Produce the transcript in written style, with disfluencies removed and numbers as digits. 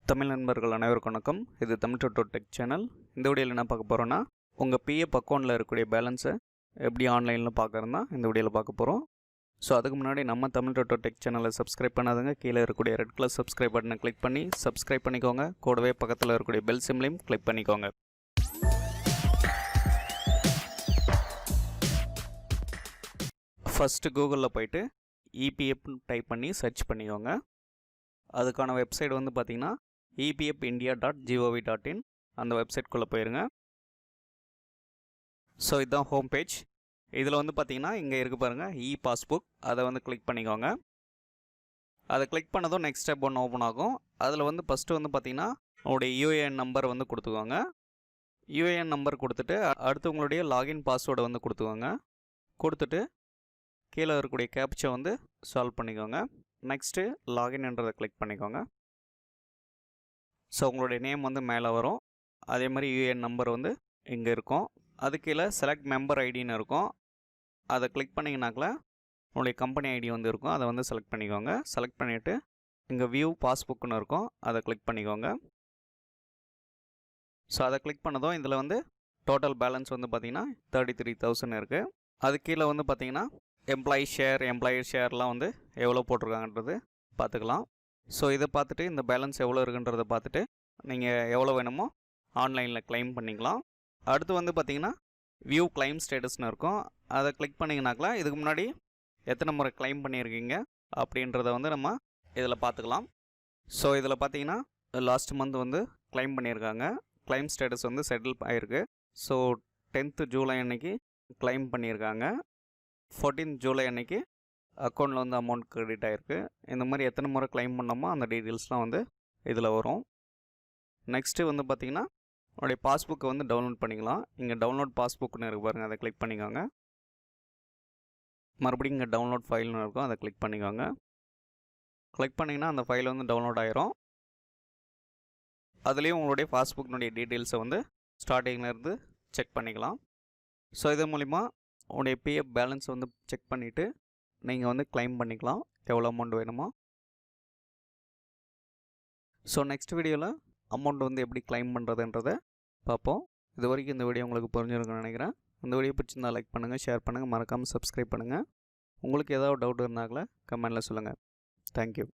தமிழ் நண்பர்கள் அனைவருக்கும் வணக்கம். இது தமிழ் டுட்டோ டெக் சேனல். இந்த வீடியோவில் என்ன பார்க்க போகிறோன்னா, உங்கள் பிஎஃப் அக்கௌண்ட்டில் இருக்கக்கூடிய பேலன்ஸை எப்படி ஆன்லைனில் பார்க்குறதுனா இந்த வீடியோவில் பார்க்க போகிறோம். ஸோ அதுக்கு முன்னாடி நம்ம தமிழ் டுட்டோ டெக் சேனலை சப்ஸ்கிரைப் பண்ணாதங்க, கீழே இருக்கக்கூடிய ரெட் கலர் சப்ஸ்கிரைப் பட்டனை கிளிக் பண்ணி சப்ஸ்கிரைப் பண்ணிக்கோங்க. கூடவே பக்கத்தில் இருக்கக்கூடிய பெல் சிம்லையும் கிளிக் பண்ணிக்கோங்க. ஃபஸ்ட்டு கூகுளில் போய்ட்டு இபிஎஃப் டைப் பண்ணி சர்ச் பண்ணிக்கோங்க. அதுக்கான வெப்சைட் வந்து பார்த்திங்கன்னா epfindia.gov.in அந்த வெப்சைட்குள்ளே போயிருங்க. ஸோ இதுதான் ஹோம் பேஜ். இதில் வந்து பார்த்திங்கன்னா இங்கே இருக்குது பாருங்கள், இ பாஸ்புக். அதை வந்து கிளிக் பண்ணிக்கோங்க. அதை கிளிக் பண்ணதும் நெக்ஸ்ட் ஸ்டெப் ஒன்று ஓப்பன் ஆகும். அதில் வந்து ஃபஸ்ட்டு வந்து பார்த்திங்கன்னா உங்களுடைய யூஏஎன் நம்பர் வந்து கொடுத்துக்கோங்க. யூஏஎன் நம்பர் கொடுத்துட்டு அடுத்து உங்களுடைய லாகின் பாஸ்வேர்டை வந்து கொடுத்துக்கோங்க. கொடுத்துட்டு கீழே இருக்கக்கூடிய கேப்ச்சை வந்து சால்வ் பண்ணிக்கோங்க. நெக்ஸ்ட்டு லாகின்ன்றதை கிளிக் பண்ணிக்கோங்க. ஸோ உங்களுடைய நேம் வந்து மேலே வரும். அதே மாதிரி யூஏஎன் நம்பர் வந்து இங்கே இருக்கும். அது கீழே செலக்ட் மெம்பர் ஐடின்னு இருக்கும். அதை கிளிக் பண்ணிங்கனாக்கில் உங்களுடைய கம்பெனி ஐடி வந்து இருக்கும். அதை வந்து செலக்ட் பண்ணிக்கோங்க. செலக்ட் பண்ணிவிட்டு இங்கே வியூ பாஸ்புக்குன்னு இருக்கும். அதை கிளிக் பண்ணிக்கோங்க. ஸோ அதை கிளிக் பண்ணதும் இதில் வந்து டோட்டல் பேலன்ஸ் வந்து பார்த்திங்கன்னா 33,000 இருக்குது. அது கீழே வந்து பார்த்திங்கன்னா எம்ப்ளாயி ஷேர்லாம் வந்து எவ்வளோ போட்டிருக்காங்கன்றது பார்த்துக்கலாம். ஸோ இதை பார்த்துட்டு இந்த பேலன்ஸ் எவ்வளோ இருக்குன்றதை பார்த்துட்டு நீங்கள் எவ்வளோ வேணுமோ ஆன்லைனில் கிளைம் பண்ணிக்கலாம். அடுத்து வந்து பார்த்திங்கன்னா வியூ கிளைம் ஸ்டேட்டஸ்னு இருக்கும். அதை கிளிக் பண்ணிங்கனாக்கா இதுக்கு முன்னாடி எத்தனை முறை கிளைம் பண்ணியிருக்கீங்க அப்படின்றத வந்து நம்ம இதில் பார்த்துக்கலாம். ஸோ இதில் பார்த்திங்கன்னா லாஸ்ட் மந்த் வந்து கிளைம் பண்ணியிருக்காங்க. கிளைம் ஸ்டேட்டஸ் வந்து செட்டில் ஆகிருக்கு. ஸோ 10th ஜூலை அன்னைக்கு கிளைம் பண்ணியிருக்காங்க. 14th ஜூலை அன்னைக்கு அக்கௌண்ட்டில் வந்து அமௌண்ட் கிரெடிட் ஆகிருக்கு. இந்த மாதிரி எத்தனை முறை கிளைம் பண்ணோமோ அந்த டீட்டெயில்ஸ்லாம் வந்து இதில் வரும். நெக்ஸ்ட்டு வந்து பார்த்திங்கன்னா உங்களுடைய பாஸ்புக்கை வந்து டவுன்லோட் பண்ணிக்கலாம். இங்கே டவுன்லோட் பாஸ்புக்னு இருக்கு பாருங்கள், அதை கிளிக் பண்ணிக்கோங்க. மறுபடியும் இங்கே டவுன்லோட் ஃபைல்னு இருக்கும், அதை கிளிக் பண்ணிக்கோங்க. கிளிக் பண்ணிங்கன்னா அந்த ஃபைல் வந்து டவுன்லோட் ஆகிரும். அதுலேயும் உங்களுடைய பாஸ்புக்கினுடைய டீட்டெயில்ஸை வந்து ஸ்டார்டிங்லேருந்து செக் பண்ணிக்கலாம். ஸோ இது மூலிமா உங்களுடைய பிஎஃப் பேலன்ஸ் வந்து செக் பண்ணிவிட்டு நீங்கள் வந்து கிளைம் பண்ணிக்கலாம் எவ்வளோ அமௌண்ட் வேணுமோ. ஸோ நெக்ஸ்ட் வீடியோவில் அமௌண்ட் வந்து எப்படி கிளைம் பண்ணுறதுன்றதை பார்ப்போம். இது வரைக்கும் இந்த வீடியோ உங்களுக்கு புரிஞ்சிருக்குன்னு நினைக்கிறேன். இந்த வீடியோ பிடிச்சிருந்தா லைக் பண்ணுங்கள், ஷேர் பண்ணுங்கள், மறக்காமல் சப்ஸ்கிரைப் பண்ணுங்கள். உங்களுக்கு ஏதாவது டவுட் இருந்தாங்களே கமெண்டில் சொல்லுங்கள். தேங்க்யூ.